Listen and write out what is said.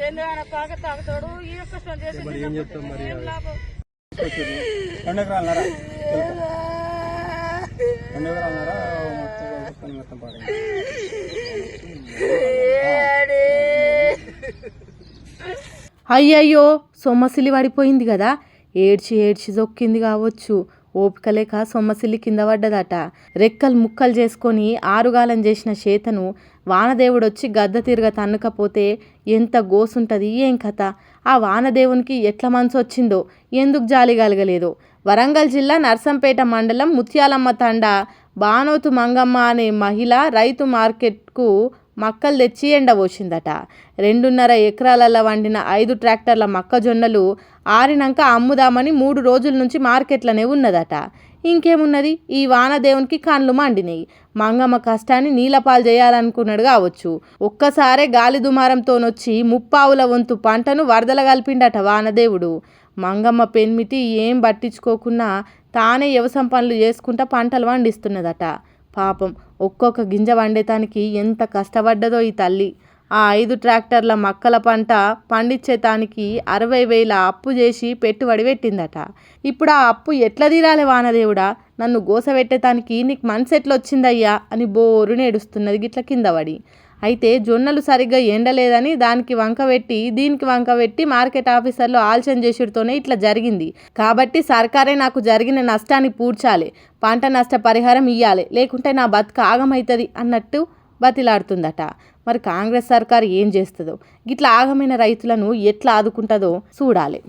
ఏంద్రైనా తాగ తాగుతాడు ఈ కష్టం చేసి ఏం చెప్తాం మరి అయ్యయ్యో సొమ్మసిల్లి పడిపోయింది కదా, ఏడ్చి ఏడ్చి జొక్కింది కావచ్చు. ఓపిక లేక సొమ్మసిల్లి కింద పడ్డదట. రెక్కలు ముక్కలు చేసుకొని ఆరుగాలం చేసిన చేతను వానదేవుడొచ్చి గద్ద తిరగ తన్నుకపోతే ఎంత గోసుంటుంది ఏం కథ. ఆ వానదేవునికి ఎట్లా మనసు వచ్చిందో, ఎందుకు జాలి కలగలేదో. వరంగల్ జిల్లా నర్సంపేట మండలం ముత్యాలమ్మ తండా బానోతు మంగమ్మ అనే మహిళ రైతు మార్కెట్కు మక్కలు తెచ్చి ఎండబోసిందట. 2.5 ఎకరాలలో వండిన 5 ట్రాక్టర్ల మొక్కజొన్నలు ఆరినాక అమ్ముదామని 3 రోజుల నుంచి మార్కెట్లోనే ఉన్నదట. ఇంకేమున్నది, ఈ వానదేవునికి కండ్లు మండినాయి. మంగమ్మ కష్టాన్ని నీలపాలు చేయాలనుకున్నాడు కావచ్చు. ఒక్కసారే గాలి దుమారంతోనొచ్చి 3/4 వంతు పంటను వరదల కలిపిండట వానదేవుడు. మంగమ్మ పెన్మిటి ఏం పట్టించుకోకుండా తానే వ్యవసాయం పనులు చేసుకుంటా పంటలు పండిస్తున్నదట. పాపం ఒక్కొక్క గింజ వండేతానికి ఎంత కష్టపడ్డదో ఈ తల్లి. ఆ 5 ట్రాక్టర్ల మక్కల పంట పండించేతానికి 60,000 అప్పు చేసి పెట్టుబడి పెట్టిందట. ఇప్పుడు ఆ అప్పు ఎట్లా తీరాలి వానదేవుడా, నన్ను గోసపెట్టేతానికి నీకు మనసు ఎట్లొచ్చిందయ్యా అని బోరుని ఏడుస్తున్నది గిట్ల కింద పడి. అయితే జొన్నలు సరిగ్గా ఎండలేదని దానికి వంకబెట్టి దీనికి వంకబెట్టి మార్కెట్ ఆఫీసర్లు ఆలోచన చేసుడుతోనే ఇట్లా జరిగింది. కాబట్టి సర్కారే నాకు జరిగిన నష్టాన్ని పూడ్చాలి, పంట నష్ట పరిహారం ఇవ్వాలి, లేకుంటే నా బతుక ఆగమవుతుంది అన్నట్టు బతిలాడుతుందట. మరి కాంగ్రెస్ సర్కారు ఏం చేస్తుందో, గిట్లా ఆగమైన రైతులను ఎట్లా ఆదుకుంటుందో చూడాలి.